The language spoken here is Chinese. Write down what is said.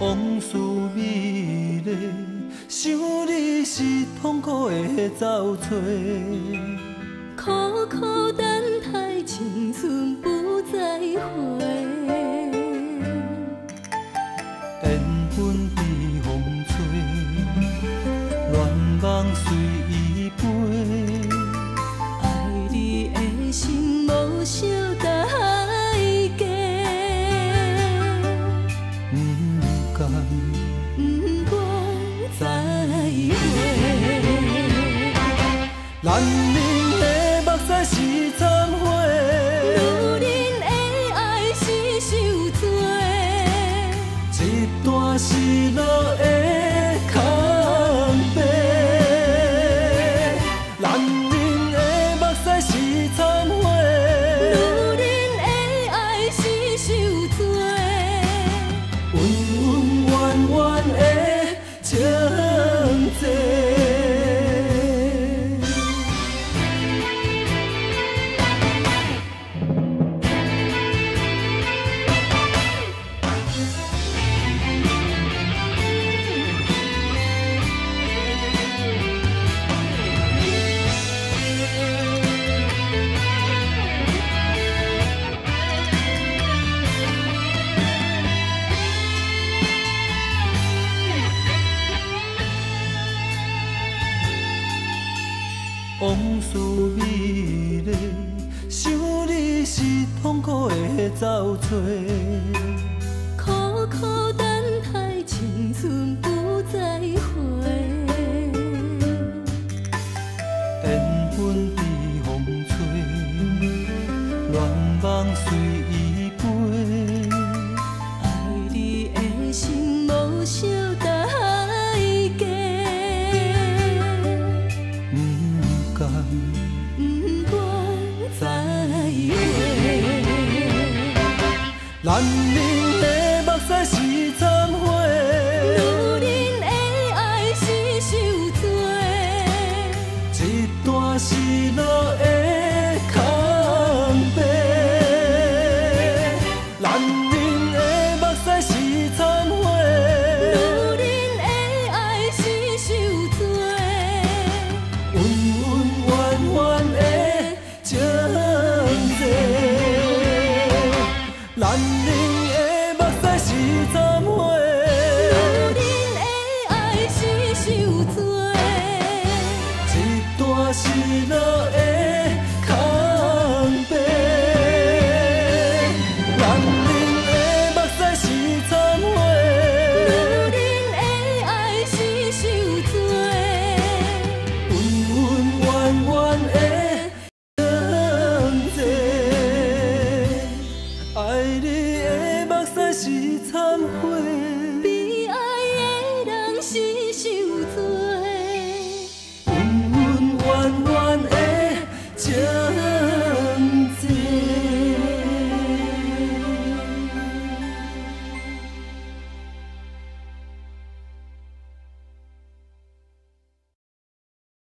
往事美丽，想你是痛苦的走找。苦苦等待，青春不再回。缘分被风吹，恋梦随伊飞。爱你的心无小代价，不甘，不愿再会。咱人的目屎是忏悔，女人的爱是受罪，一段失落的空白。咱人的目屎是忏悔，女人的爱是受罪，恩恩怨怨的情债。往事美丽，想你是痛苦的走找。苦苦等待，青春不再回。缘分被风吹，恋梦随伊飞。爱你的心无小代价，不甘，不愿再会。咱人的目屎是忏悔，女人的爱是受罪，一段失落的空白。咱人的目屎是忏悔，女人的爱是受罪，恩恩怨怨的情债。咱人的目屎是忏悔，女人的爱是受罪，一段失落的空白。咱人的目屎是忏悔，女人的爱是受罪，恩恩怨怨的情债。爱你的目屎是忏悔。